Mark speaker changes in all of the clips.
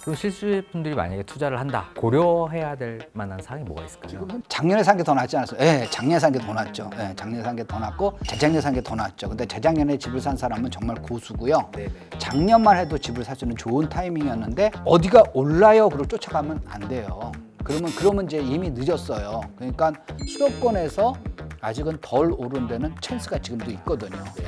Speaker 1: 그럼 실수요자분들이 만약에 투자를 한다, 고려해야 될 만한 사항이 뭐가 있을까요?
Speaker 2: 지금 작년에 산 게 더 낫지 않았어요? 예, 작년에 산 게 더 낫죠. 예, 작년에 산 게 더 낫고 재작년에 산 게 더 낫죠. 근데 재작년에 집을 산 사람은 정말 고수고요. 작년만 해도 집을 살 수 있는 좋은 타이밍이었는데 어디가 올라요? 그걸 쫓아가면 안 돼요. 그러면 이제 이미 늦었어요. 그러니까 수도권에서 아직은 덜 오른 데는 찬스가 지금도 있거든요. 예.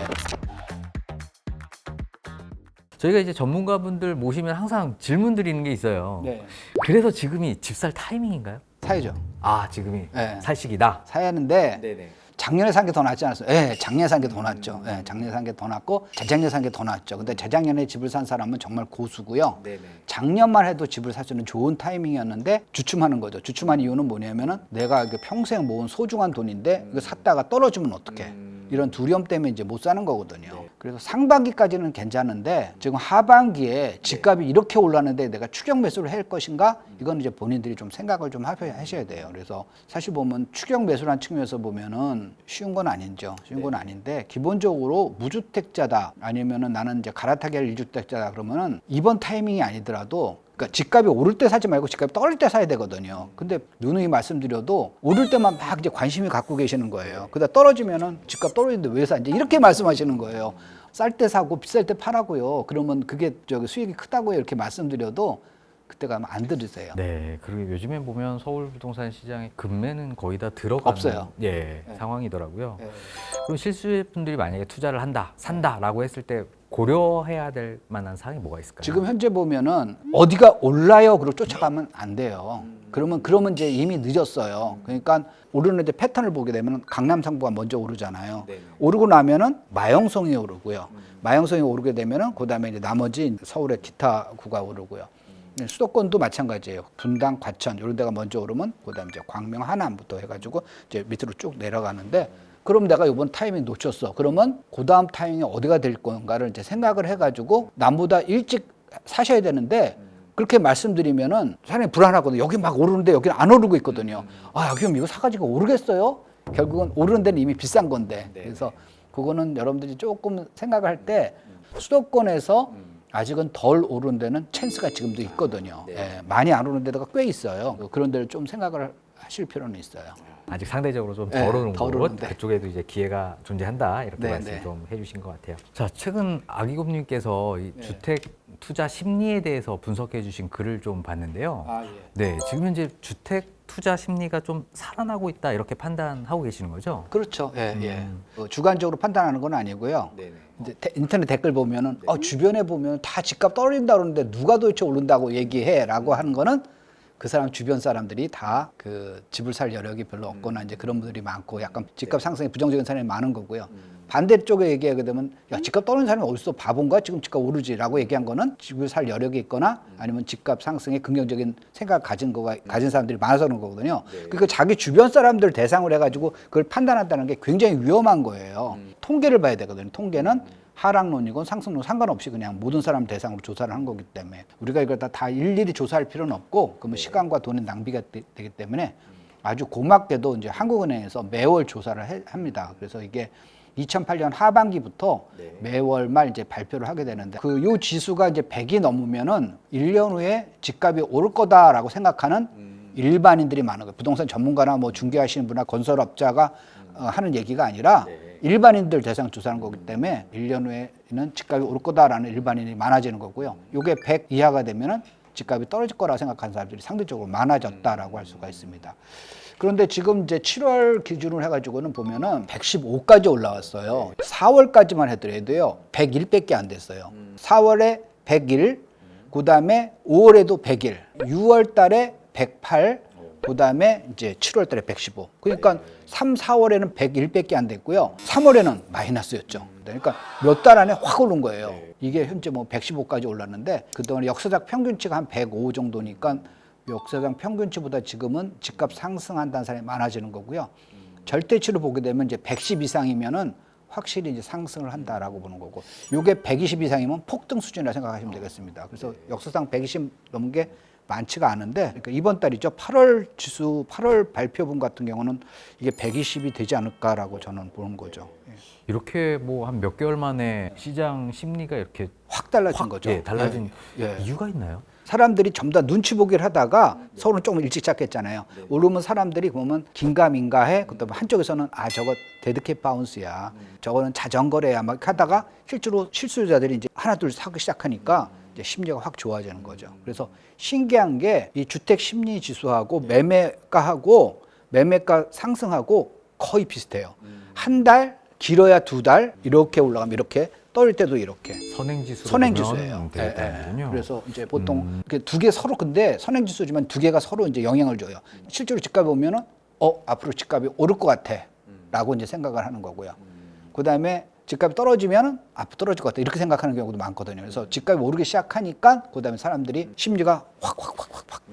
Speaker 1: 저희가 이제 전문가분들 모시면 항상 질문 드리는 게 있어요.
Speaker 2: 네.
Speaker 1: 그래서 지금이 집 살 타이밍인가요?
Speaker 2: 사야죠.
Speaker 1: 아, 지금이
Speaker 2: 네.
Speaker 1: 살 시기다.
Speaker 2: 사야 하는데
Speaker 1: 네네.
Speaker 2: 작년에 산 게 더 낫지 않았어요? 예, 작년에 산 게 더 낫죠. 예, 작년에 산 게 더 낫고 재작년에 산 게 더 낫죠. 근데 재작년에 집을 산 사람은 정말 고수고요.
Speaker 1: 네네.
Speaker 2: 작년만 해도 집을 살 수 있는 좋은 타이밍이었는데 주춤하는 거죠. 주춤한 이유는 뭐냐면은 내가 이게 평생 모은 소중한 돈인데 이거 샀다가 떨어지면 어떡해. 이런 두려움 때문에 이제 못 사는 거거든요. 그래서 상반기까지는 괜찮은데 지금 하반기에 집값이 이렇게 올랐는데 내가 추격 매수를 할 것인가? 이건 이제 본인들이 좀 생각을 좀 하셔야 돼요. 그래서 사실 보면 추격 매수라는 측면에서 보면은 쉬운 건 아니죠. 쉬운 건 아닌데 기본적으로 무주택자다 아니면은 나는 이제 갈아타기 할 1주택자다 그러면은 이번 타이밍이 아니더라도 그러니까 집값이 오를 때 사지 말고 집값이 떨어질 때 사야 되거든요. 근데 누누이 말씀드려도 오를 때만 막 이제 관심이 갖고 계시는 거예요. 그러다 떨어지면은 집값 떨어지는데 왜 사? 이제 이렇게 말씀하시는 거예요. 쌀 때 사고 비쌀 때 팔라고요. 그러면 그게 수익이 크다고요. 이렇게 말씀드려도 그때 가면 안 들으세요.
Speaker 1: 네, 그리고 요즘에 보면 서울 부동산 시장에 금매는 거의 다 들어가는
Speaker 2: 없어요.
Speaker 1: 상황이더라고요.
Speaker 2: 네.
Speaker 1: 그럼 실수요자분들이 만약에 투자를 한다, 산다라고 했을 때 고려해야 될 만한 사항이 뭐가 있을까요?
Speaker 2: 지금 현재 보면은 어디가 올라요? 그리고 쫓아가면 안 돼요. 그러면 이제 이미 늦었어요. 그러니까 오르는 이제 패턴을 보게 되면 강남 상부가 먼저 오르잖아요. 오르고 나면은 마영성이 오르고요. 마영성이 오르게 되면은 그다음에 이제 나머지 서울의 기타 구가 오르고요. 수도권도 마찬가지예요. 분당, 과천 이런 데가 먼저 오르면 그다음에 이제 광명, 하남부터 해가지고 이제 밑으로 쭉 내려가는데. 그럼 내가 이번 타이밍 놓쳤어. 그러면 그 다음 타이밍이 어디가 될 건가를 이제 생각을 해가지고 남보다 일찍 사셔야 되는데 그렇게 말씀드리면은 사람이 불안하거든요. 여기 막 오르는데 여기는 안 오르고 있거든요. 아, 여기 이거 사가지고 오르겠어요? 결국은 오르는 데는 이미 비싼 건데. 그래서 그거는 여러분들이 조금 생각을 할 때 수도권에서 아직은 덜 오른 데는 찬스가 지금도 있거든요. 예, 많이 안 오른 데가 꽤 있어요. 그런 데를 좀 생각을 하실 필요는 있어요.
Speaker 1: 아직 상대적으로 좀
Speaker 2: 네,
Speaker 1: 덜 오른
Speaker 2: 덜
Speaker 1: 곳,
Speaker 2: 오른데.
Speaker 1: 그쪽에도 이제 기회가 존재한다 이렇게
Speaker 2: 네,
Speaker 1: 말씀
Speaker 2: 네.
Speaker 1: 좀 해주신 것 같아요. 자, 최근 아기곰님께서 이
Speaker 2: 네.
Speaker 1: 주택 투자 심리에 대해서 분석해주신 글을 좀 봤는데요.
Speaker 2: 예.
Speaker 1: 네, 지금 현재 주택 투자 심리가 좀 살아나고 있다 이렇게 판단하고 계시는 거죠?
Speaker 2: 그렇죠. 예, 예. 주관적으로 판단하는 건 아니고요. 이제 인터넷 댓글 보면은 주변에 보면 다 집값 떨어진다 그러는데 누가 도대체 오른다고 얘기해라고 하는 거는 그 사람 주변 사람들이 다 그 집을 살 여력이 별로 없거나 이제 그런 분들이 많고 약간 집값 상승에 부정적인 사람이 많은 거고요. 반대쪽에 얘기하게 되면 야, 집값 떨어지는 사람이 어딨어? 바본가? 지금 집값 오르지라고 얘기한 거는 집을 살 여력이 있거나 아니면 집값 상승에 긍정적인 생각을 가진 사람들이 많아서 그런 거거든요. 그러니까 자기 주변 사람들 대상으로 해가지고 그걸 판단한다는 게 굉장히 위험한 거예요. 통계를 봐야 되거든요. 통계는 하락론이건 상승론 상관없이 그냥 모든 사람 대상으로 조사를 한 거기 때문에 우리가 이걸 다 일일이 조사할 필요는 없고 그러면 시간과 돈의 낭비가 되기 때문에 아주 고맙게도 이제 한국은행에서 매월 조사를 합니다. 그래서 이게 2008년 하반기부터 매월 말 이제 발표를 하게 되는데 요 지수가 이제 100이 넘으면은 1년 후에 집값이 오를 거다라고 생각하는 일반인들이 많은 거예요. 부동산 전문가나 뭐 중개하시는 분이나 건설업자가 하는 얘기가 아니라 일반인들 대상 조사하는 거기 때문에 1년 후에는 집값이 오를 거다라는 일반인이 많아지는 거고요. 요게 100 이하가 되면은 집값이 떨어질 거라 생각하는 사람들이 상대적으로 많아졌다라고 할 수가 있습니다. 그런데 지금 이제 7월 기준으로 해가지고는 보면은 115까지 올라왔어요. 4월까지만 해더라도요 101밖에 안 됐어요. 4월에 101, 그 다음에 5월에도 101, 6월 달에 108, 그 다음에 이제 7월 달에 115. 그러니까 3, 4월에는 101밖에 안 됐고요. 3월에는 마이너스였죠. 그러니까 몇 달 안에 확 오른 거예요. 이게 현재 뭐 115까지 올랐는데 그동안 역사적 평균치가 한 105 정도니까 역사상 평균치보다 지금은 집값 상승한다는 사람이 많아지는 거고요. 절대치로 보게 되면 이제 110 이상이면은 확실히 이제 상승을 한다라고 보는 거고, 요게 120 이상이면 폭등 수준이라 생각하시면 되겠습니다. 그래서 역사상 120 넘은 게 많지가 않은데, 그러니까 이번 달이죠. 8월 지수, 8월 발표분 같은 경우는 이게 120이 되지 않을까라고 저는 보는 거죠.
Speaker 1: 이렇게 뭐 한 몇 개월 만에 시장 심리가 이렇게
Speaker 2: 확 달라진 거죠.
Speaker 1: 달라진
Speaker 2: 예.
Speaker 1: 이유가 있나요?
Speaker 2: 사람들이 전부 다 눈치 보기를 하다가 서로는 조금 일찍 시작했잖아요. 오르면 사람들이 보면 긴가민가 해. 그다음에 한쪽에서는 아 저거 데드캣 바운스야. 저거는 자전거래야 막 하다가 실제로 실수요자들이 이제 하나 둘 사기 시작하니까 이제 심리가 확 좋아지는 거죠. 그래서 신기한 게 이 주택 심리 지수하고 매매가하고 매매가 상승하고 거의 비슷해요. 한 달 길어야 두 달 이렇게 올라가면 이렇게 떨릴 때도 이렇게 선행지수예요. 그래서 이제 보통 두 개 서로 근데 선행지수지만 두 개가 서로 이제 영향을 줘요. 실제로 집값이 보면은 앞으로 집값이 오를 것 같아라고 이제 생각을 하는 거고요. 그 다음에 집값이 떨어지면은 앞으로 떨어질 것 같아 이렇게 생각하는 경우도 많거든요. 그래서 집값이 오르기 시작하니까 그 다음에 사람들이 심리가 확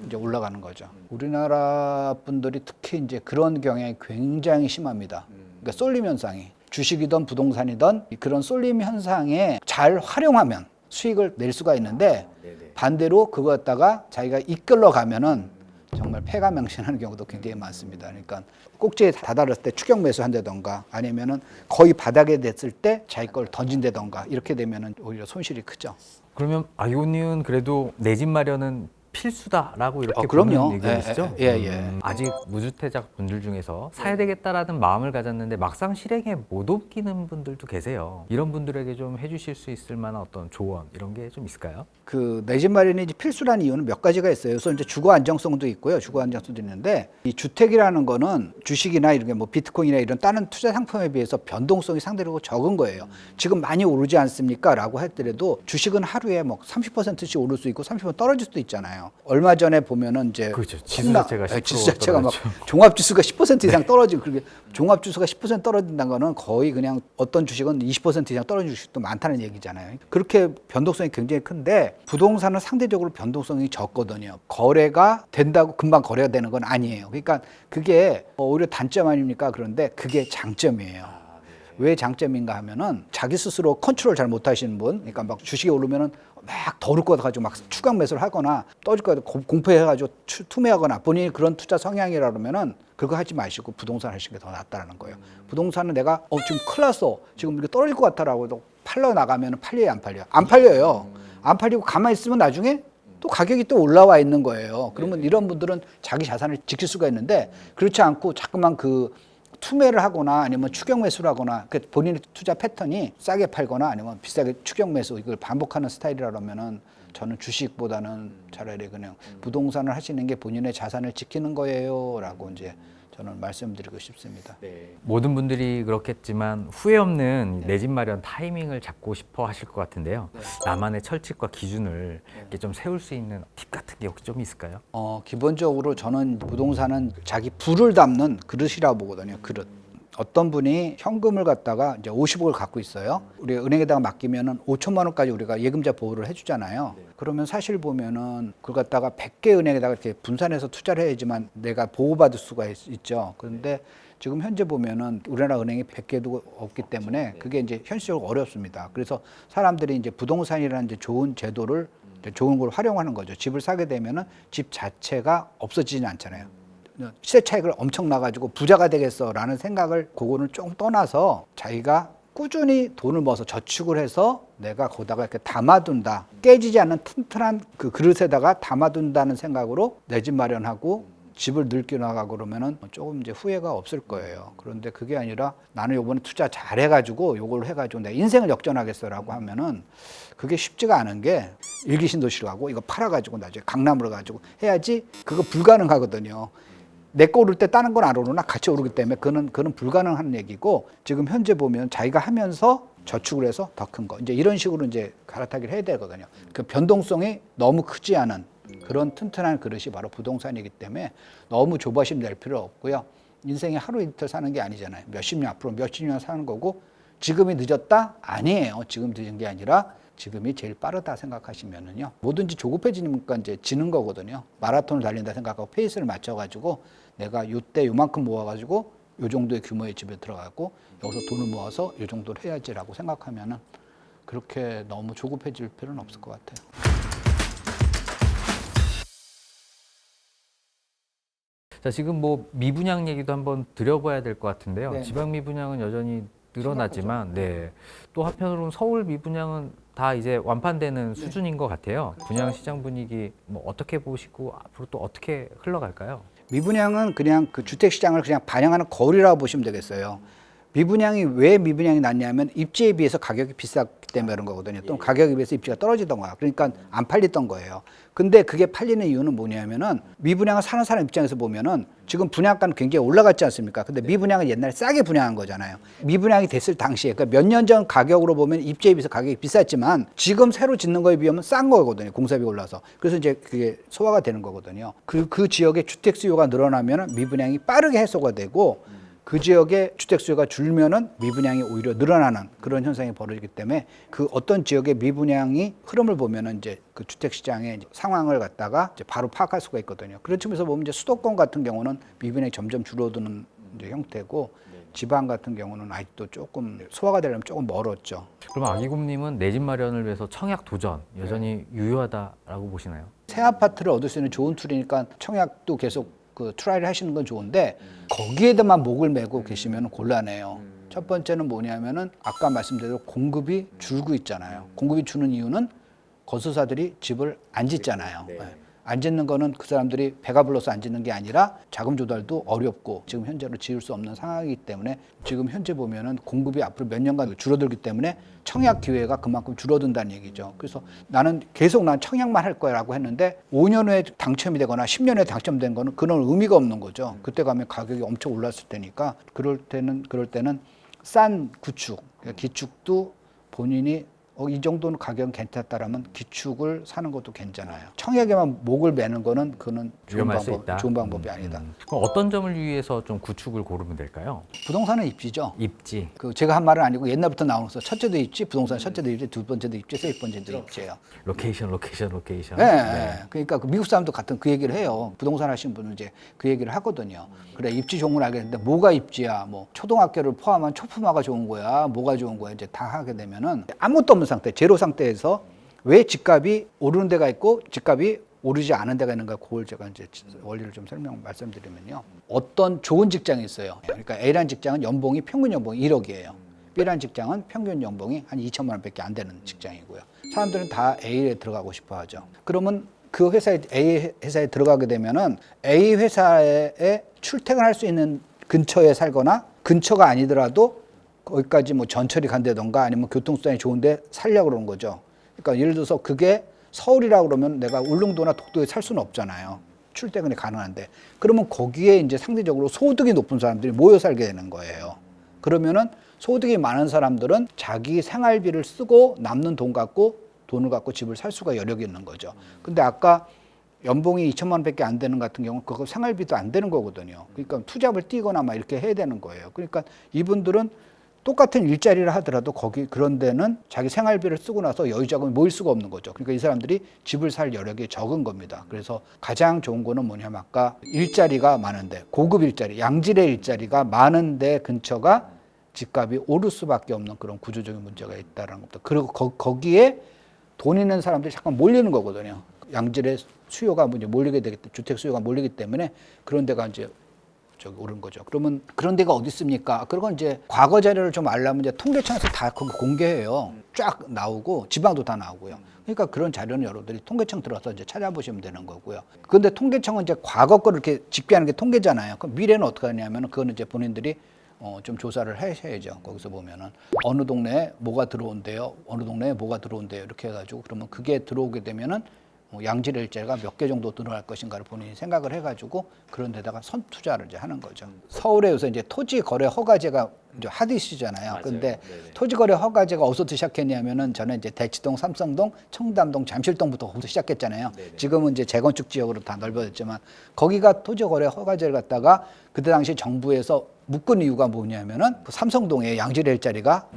Speaker 2: 이제 올라가는 거죠. 우리나라 분들이 특히 이제 그런 경향이 굉장히 심합니다. 그러니까 쏠림 현상이. 주식이든 부동산이든 그런 쏠림 현상에 잘 활용하면 수익을 낼 수가 있는데 반대로 그거 갖다가 자기가 이끌러 가면은 정말 패가망신하는 경우도 굉장히 많습니다. 그러니까 꼭지에 다다랐을 때 추격 매수한다던가 아니면은 거의 바닥에 됐을 때 자기 걸 던진다던가 이렇게 되면은 오히려 손실이 크죠.
Speaker 1: 그러면 아이오니은 그래도 내 집 마련은 필수다라고 이렇게
Speaker 2: 그럼요.
Speaker 1: 보는 의견이시죠?
Speaker 2: 예.
Speaker 1: 아직 무주택자 분들 중에서 사야 되겠다라는 마음을 가졌는데 막상 실행에 못 옮기는 분들도 계세요. 이런 분들에게 좀 해주실 수 있을 만한 어떤 조언 이런 게 좀 있을까요?
Speaker 2: 그 내 집 마련이 이제 필수라는 이유는 몇 가지가 있어요. 그래서 이제 주거 안정성도 있고요. 주거 안정성도 있는데 이 주택이라는 거는 주식이나 이런 게 뭐 비트코인이나 이런 다른 투자 상품에 비해서 변동성이 상대적으로 적은 거예요. 지금 많이 오르지 않습니까? 라고 했더라도 주식은 하루에 뭐 30%씩 오를 수 있고 30% 떨어질 수도 있잖아요. 얼마 전에 보면은 이제
Speaker 1: 그렇죠. 지수 자체가 10%
Speaker 2: 지수 자체가 막
Speaker 1: 떨어졌죠.
Speaker 2: 종합지수가 10% 이상 떨어지고 그게 종합지수가 10% 떨어진다는 거는 거의 그냥 어떤 주식은 20% 이상 떨어진 주식도 많다는 얘기잖아요. 그렇게 변동성이 굉장히 큰데 부동산은 상대적으로 변동성이 적거든요. 거래가 된다고 금방 거래가 되는 건 아니에요. 그러니까 그게 오히려 단점 아닙니까? 그런데 그게 장점이에요. 왜 장점인가 하면은 자기 스스로 컨트롤 잘 못하시는 분, 그러니까 막 주식이 오르면은 막 더 오를 것 같아가지고 막 추격 매수를 하거나 떨어질 것 같아서 공포해가지고 투매하거나 본인이 그런 투자 성향이라 그러면은 그거 하지 마시고 부동산 하시는 게 더 낫다는 거예요. 부동산은 내가 지금 큰일 났어. 지금 이게 떨어질 것 같다라고 해도 팔러 나가면은 팔려요, 안 팔려요? 안 팔려요. 안 팔리고 가만히 있으면 나중에 또 가격이 또 올라와 있는 거예요. 그러면 이런 분들은 자기 자산을 지킬 수가 있는데 그렇지 않고 자꾸만 그 투매를 하거나 아니면 추격 매수를 하거나 그 본인의 투자 패턴이 싸게 팔거나 아니면 비싸게 추격 매수 이걸 반복하는 스타일이라면은 저는 주식보다는 차라리 그냥 부동산을 하시는 게 본인의 자산을 지키는 거예요라고 이제 저는 말씀드리고 싶습니다.
Speaker 1: 모든 분들이 그렇겠지만 후회 없는 내 집 마련 타이밍을 잡고 싶어 하실 것 같은데요. 나만의 철칙과 기준을 이렇게 좀 세울 수 있는 팁 같은 게 혹시 좀 있을까요?
Speaker 2: 기본적으로 저는 부동산은 자기 부를 담는 그릇이라고 보거든요. 그릇. 어떤 분이 현금을 갖다가 이제 50억을 갖고 있어요. 우리가 은행에다가 맡기면은 5천만 원까지 우리가 예금자 보호를 해주잖아요. 그러면 사실 보면은 그걸 갖다가 100개 은행에다가 이렇게 분산해서 투자를 해야지만 내가 보호받을 수가 있죠. 그런데 지금 현재 보면은 우리나라 은행이 100개도 없기 때문에 그게 이제 현실적으로 어렵습니다. 그래서 사람들이 이제 부동산이라는 이제 좋은 제도를 좋은 걸 활용하는 거죠. 집을 사게 되면은 집 자체가 없어지진 않잖아요. 시세 차익을 엄청 나가지고 부자가 되겠어라는 생각을 그거는 좀 떠나서 자기가 꾸준히 돈을 모아서 저축을 해서 내가 거기다가 이렇게 담아둔다. 깨지지 않는 튼튼한 그 그릇에다가 담아둔다는 생각으로 내 집 마련하고 집을 늙게 나가고 그러면은 조금 이제 후회가 없을 거예요. 그런데 그게 아니라 나는 요번에 투자 잘해가지고 요걸 해가지고 내 인생을 역전하겠어라고 하면은 그게 쉽지가 않은 게 일기신도시로 가고 이거 팔아가지고 나중에 강남으로 가지고 해야지 그거 불가능하거든요. 내 거 오를 때 다른 건 안 오르나 같이 오르기 때문에 그는 불가능한 얘기고 지금 현재 보면 자기가 하면서 저축을 해서 더 큰 거 이제 이런 식으로 이제 갈아타기를 해야 되거든요. 그 변동성이 너무 크지 않은 그런 튼튼한 그릇이 바로 부동산이기 때문에 너무 조바심 낼 필요 없고요. 인생이 하루 이틀 사는 게 아니잖아요. 몇십 년 앞으로 몇십 년 사는 거고 지금이 늦었다? 아니에요. 지금 늦은 게 아니라 지금이 제일 빠르다 생각하시면은요. 뭐든지 조급해지니까 이제 지는 거거든요. 마라톤을 달린다 생각하고 페이스를 맞춰가지고 내가 요때 요만큼 모아가지고 요 정도의 규모의 집에 들어가고 여기서 돈을 모아서 요 정도를 해야지라고 생각하면은 그렇게 너무 조급해질 필요는 없을 것 같아요.
Speaker 1: 자, 지금 뭐 미분양 얘기도 한번 드려봐야 될 것 같은데요.
Speaker 2: 네.
Speaker 1: 지방 미분양은 여전히 늘어나지만 네. 또 한편으로는 서울 미분양은 다 이제 완판되는 수준인 것 같아요. 분양 시장 분위기 뭐 어떻게 보시고 앞으로 또 어떻게 흘러갈까요?
Speaker 2: 미분양은 그냥 그 주택 시장을 그냥 반영하는 거울이라고 보시면 되겠어요. 미분양이 왜 미분양이 났냐면 입지에 비해서 가격이 비쌌기 때문에 그런 거거든요. 또 가격에 비해서 입지가 떨어지던 거야. 그러니까 안 팔렸던 거예요. 근데 그게 팔리는 이유는 뭐냐면은 미분양을 사는 사람 입장에서 보면은 지금 분양가는 굉장히 올라갔지 않습니까? 근데 미분양은 옛날에 싸게 분양한 거잖아요. 미분양이 됐을 당시에 그러니까 몇 년 전 가격으로 보면 입지에 비해서 가격이 비쌌지만 지금 새로 짓는 거에 비하면 싼 거거든요. 공사비 올라서. 그래서 이제 그게 소화가 되는 거거든요. 그 지역의 주택 수요가 늘어나면은 미분양이 빠르게 해소가 되고 그 지역의 주택 수요가 줄면은 미분양이 오히려 늘어나는 그런 현상이 벌어지기 때문에 그 어떤 지역의 미분양이 흐름을 보면은 이제 그 주택 시장의 상황을 갖다가 이제 바로 파악할 수가 있거든요. 그런 측면에서 보면 이제 수도권 같은 경우는 미분양이 점점 줄어드는 이제 형태고 지방 같은 경우는 아직도 조금 소화가 되려면 조금 멀었죠.
Speaker 1: 그럼 아기곰님은 내 집 마련을 위해서 청약 도전 여전히 유효하다라고 보시나요?
Speaker 2: 새 아파트를 얻을 수 있는 좋은 툴이니까 청약도 계속 그 트라이를 하시는 건 좋은데 거기에다만 목을 메고 계시면 곤란해요. 첫 번째는 뭐냐면은 아까 말씀드린 공급이 줄고 있잖아요. 공급이 주는 이유는 거주사들이 집을 안 짓잖아요. 네. 안 짓는 거는 그 사람들이 배가 불러서 안 짓는 게 아니라 자금 조달도 어렵고 지금 현재로 지을 수 없는 상황이기 때문에 지금 현재 보면은 공급이 앞으로 몇 년간 줄어들기 때문에 청약 기회가 그만큼 줄어든다는 얘기죠. 그래서 나는 계속 난 청약만 할 거라고 했는데 5년 후에 당첨이 되거나 10년 후에 당첨된 거는 그런 의미가 없는 거죠. 그때 가면 가격이 엄청 올랐을 테니까 그럴 때는 싼 구축, 기축도 본인이 이 정도는 가격은 괜찮다라면 기축을 사는 것도 괜찮아요. 청약에만 목을 매는 거는 그는 좋은 방법이 아니다.
Speaker 1: 그럼 어떤 점을 위해서 좀 구축을 고르면 될까요?
Speaker 2: 부동산은 입지죠.
Speaker 1: 입지.
Speaker 2: 그 제가 한 말은 아니고 옛날부터 나오면서 첫째도 입지, 부동산 첫째도 입지, 두 번째도 입지, 세 번째도 입지예요.
Speaker 1: 로케이션.
Speaker 2: 네. 그러니까 그 미국 사람도 같은 그 얘기를 해요. 부동산 하시는 분은 이제 그 얘기를 하거든요. 그래 입지 좋은 건 알겠는데 뭐가 입지야? 뭐 초등학교를 포함한 초품화가 좋은 거야? 뭐가 좋은 거야? 이제 다 하게 되면은 아무것도 없는 상태, 제로 상태에서 왜 집값이 오르는 데가 있고 집값이 오르지 않은 데가 있는가, 그걸 제가 이제 원리를 좀 말씀드리면요. 어떤 좋은 직장이 있어요. 그러니까 A라는 직장은 연봉이 평균 연봉이 1억이에요. B라는 직장은 평균 연봉이 한 2천만 원밖에 안 되는 직장이고요. 사람들은 다 A에 들어가고 싶어 하죠. 그러면 그 회사에 A 회사에 들어가게 되면은 A 회사에 출퇴근할 수 있는 근처에 살거나 근처가 아니더라도 거기까지 뭐 전철이 간다던가 아니면 교통수단이 좋은데 살려고 그러는 거죠. 그러니까 예를 들어서 그게 서울이라고 그러면 내가 울릉도나 독도에 살 수는 없잖아요. 출퇴근이 가능한데. 그러면 거기에 이제 상대적으로 소득이 높은 사람들이 모여 살게 되는 거예요. 그러면은 소득이 많은 사람들은 자기 생활비를 쓰고 남는 돈을 갖고 집을 살 수가 여력이 있는 거죠. 근데 아까 연봉이 2천만 원밖에 안 되는 같은 경우는 그거 생활비도 안 되는 거거든요. 그러니까 투잡을 뛰거나 막 이렇게 해야 되는 거예요. 그러니까 이분들은 똑같은 일자리를 하더라도 거기 그런 데는 자기 생활비를 쓰고 나서 여유자금이 모일 수가 없는 거죠. 그러니까 이 사람들이 집을 살 여력이 적은 겁니다. 그래서 가장 좋은 거는 뭐냐면 아까 일자리가 많은데 고급 일자리, 양질의 일자리가 많은데 근처가 집값이 오를 수밖에 없는 그런 구조적인 문제가 있다는 겁니다. 그리고 거기에 돈 있는 사람들이 잠깐 몰리는 거거든요. 양질의 수요가 이제 몰리게 되기 때문에 주택 수요가 몰리기 때문에 그런 데가 이제 오른 거죠. 그러면 그런 데가 어디 있습니까? 그런 건 이제 과거 자료를 좀 알려면 이제 통계청에서 다 공개해요. 쫙 나오고 지방도 다 나오고요. 그러니까 그런 자료는 여러분들이 통계청 들어서 이제 찾아보시면 되는 거고요. 그런데 통계청은 이제 과거 거를 이렇게 집계하는 게 통계잖아요. 그럼 미래는 어떻게 하냐면은 그거는 이제 본인들이 좀 조사를 하셔야죠. 거기서 보면은 어느 동네에 뭐가 들어온대요. 어느 동네에 뭐가 들어온대요. 이렇게 해가지고 그러면 그게 들어오게 되면은 양질의 일자리가 몇 개 정도 늘어날 것인가를 본인이 생각을 해가지고 그런 데다가 선투자를 이제 하는 거죠. 서울에 요새 이제 토지 거래 허가제가 이제 핫 이슈잖아요. 근데 토지 거래 허가제가 어디서부터 시작했냐면은 저는 이제 대치동, 삼성동, 청담동, 잠실동부터 거기서 시작했잖아요. 지금은 이제 재건축 지역으로 다 넓어졌지만 거기가 토지 거래 허가제를 갖다가 그때 당시 정부에서 묶은 이유가 뭐냐면은 그 삼성동에 양질의 일자리가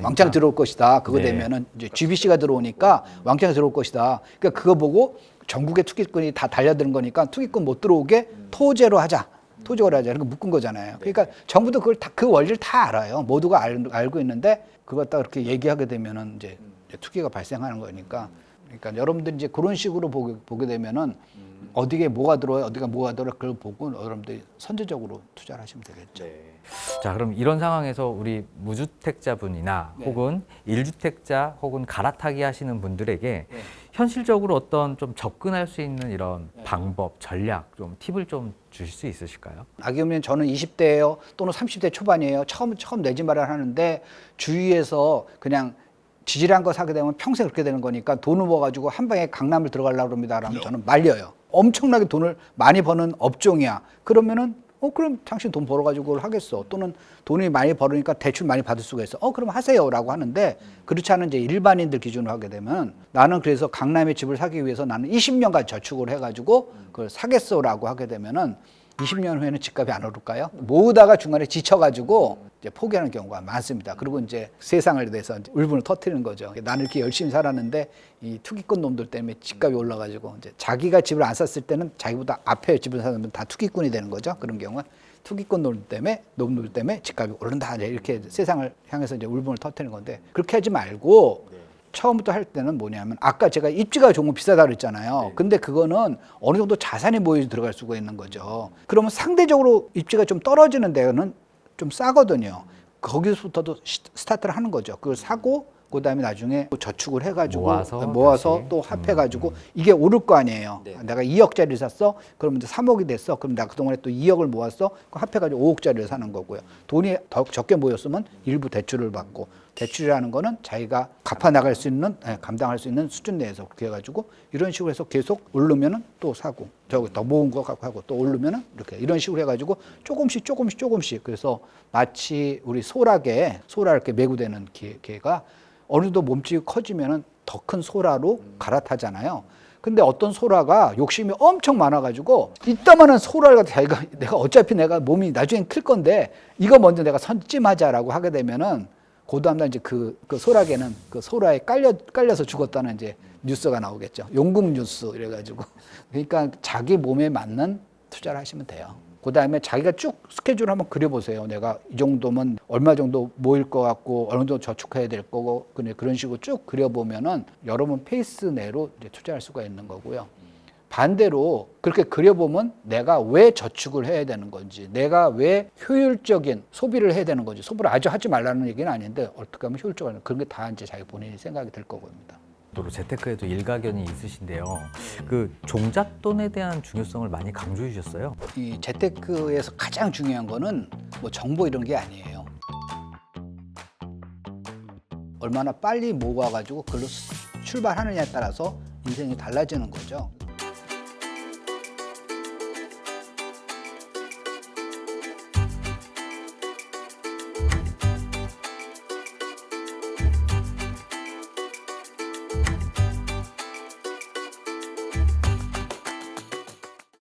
Speaker 2: 왕창 들어올 것이다. 그거 되면은 이제 GBC가 들어오니까 왕창 들어올 것이다. 그러니까 그거 보고 전국의 투기꾼이 다 달려드는 거니까 투기꾼 못 들어오게 토제로 하자. 토지거래 하자. 이렇게 묶은 거잖아요. 그러니까 정부도 그걸 다 그 원리를 다 알아요. 모두가 알고 있는데 그걸 딱 그렇게 얘기하게 되면은 이제 투기가 발생하는 거니까. 그러니까 여러분들이 이제 그런 식으로 보게 되면은 어디에 뭐가 들어요, 어디가 뭐가 들어요, 그걸 보고 여러분들이 선제적으로 투자를 하시면 되겠죠.
Speaker 1: 자, 그럼 이런 상황에서 우리 무주택자분이나 혹은 1주택자 혹은 갈아타기 하시는 분들에게 현실적으로 어떤 좀 접근할 수 있는 이런 방법, 전략, 좀 팁을 좀 주실 수 있으실까요?
Speaker 2: 아기면 저는 20대예요, 또는 30대 초반이에요. 처음 내 집 마련하는데 주위에서 그냥 지질한 거 사게 되면 평생 그렇게 되는 거니까 돈을 모아가지고 한 방에 강남을 들어가려고 합니다. 라면 저는 말려요. 엄청나게 돈을 많이 버는 업종이야. 그러면은 그럼 당신 돈 벌어가지고 그걸 하겠어. 또는 돈이 많이 벌으니까 대출 많이 받을 수가 있어. 그럼 하세요라고 하는데, 그렇지 않은 이제 일반인들 기준으로 하게 되면, 나는 그래서 강남에 집을 사기 위해서 나는 20년간 저축을 해가지고 그걸 사겠어라고 하게 되면은 20년 후에는 집값이 안 오를까요? 모으다가 중간에 지쳐가지고 이제 포기하는 경우가 많습니다. 그리고 이제 세상을 대해서 이제 울분을 터뜨리는 거죠. 나는 이렇게 열심히 살았는데 이 투기꾼 놈들 때문에 집값이 올라가지고, 이제 자기가 집을 안 샀을 때는 자기보다 앞에 집을 사면 다 투기꾼이 되는 거죠. 그런 경우는 투기꾼 놈들 때문에 집값이 오른다, 이렇게 세상을 향해서 이제 울분을 터뜨리는 건데, 그렇게 하지 말고 처음부터 할 때는 뭐냐면, 아까 제가 입지가 좋은 건 비싸다 그랬잖아요. 근데 그거는 어느 정도 자산이 모여 들어갈 수가 있는 거죠. 그러면 상대적으로 입지가 좀 떨어지는 데는 좀 싸거든요. 거기서부터도 스타트를 하는 거죠. 그걸 사고 그다음에 나중에 또 저축을 해가지고 모아서
Speaker 1: 다시.
Speaker 2: 또 합해가지고 이게 오를 거 아니에요. 내가 2억짜리를 샀어, 그러면 이제 3억이 됐어. 그럼 내가 그동안에 또 2억을 모았어, 그럼 합해가지고 5억짜리를 사는 거고요. 돈이 더 적게 모였으면 일부 대출을 받고, 대출이라는 거는 자기가 갚아 나갈 수 있는, 감당할 수 있는 수준 내에서 그렇게 해가지고 이런 식으로 해서 계속 오르면은 또 사고, 저기 더 모은 거 갖고 하고, 또 오르면은 이런 식으로 해가지고 조금씩. 그래서 마치 우리 소라게 이렇게 메고되는 개가 어느 정도 몸집이 커지면은 더 큰 소라로 갈아타잖아요. 근데 어떤 소라가 욕심이 엄청 많아가지고 이따만한 소라를 내가 어차피 내가 몸이 나중엔 클 건데 이거 먼저 내가 선찜하자라고 하게 되면은 그 다음날 이제 그 소라게는 그 소라에 깔려서 죽었다는 이제 뉴스가 나오겠죠. 용궁 뉴스 이래가지고. 그러니까 자기 몸에 맞는 투자를 하시면 돼요. 그 다음에 자기가 쭉 스케줄을 한번 그려보세요. 내가 이 정도면 얼마 정도 모일 것 같고, 어느 정도 저축해야 될 거고, 그런 식으로 쭉 그려보면은 여러분 페이스 내로 이제 투자할 수가 있는 거고요. 반대로 그렇게 그려보면 내가 왜 저축을 해야 되는 건지, 내가 왜 효율적인 소비를 해야 되는 건지, 소비를 아주 하지 말라는 얘기는 아닌데 어떻게 하면 효율적으로, 그런 게 다 이제 자기 본인이 생각이 들 거겁니다.
Speaker 1: 또 재테크에도 일가견이 있으신데요. 그 종잣돈에 대한 중요성을 많이 강조해 주셨어요.
Speaker 2: 이 재테크에서 가장 중요한 거는 뭐 정보 이런 게 아니에요. 얼마나 빨리 모아가지고 그걸로 출발하느냐에 따라서 인생이 달라지는 거죠.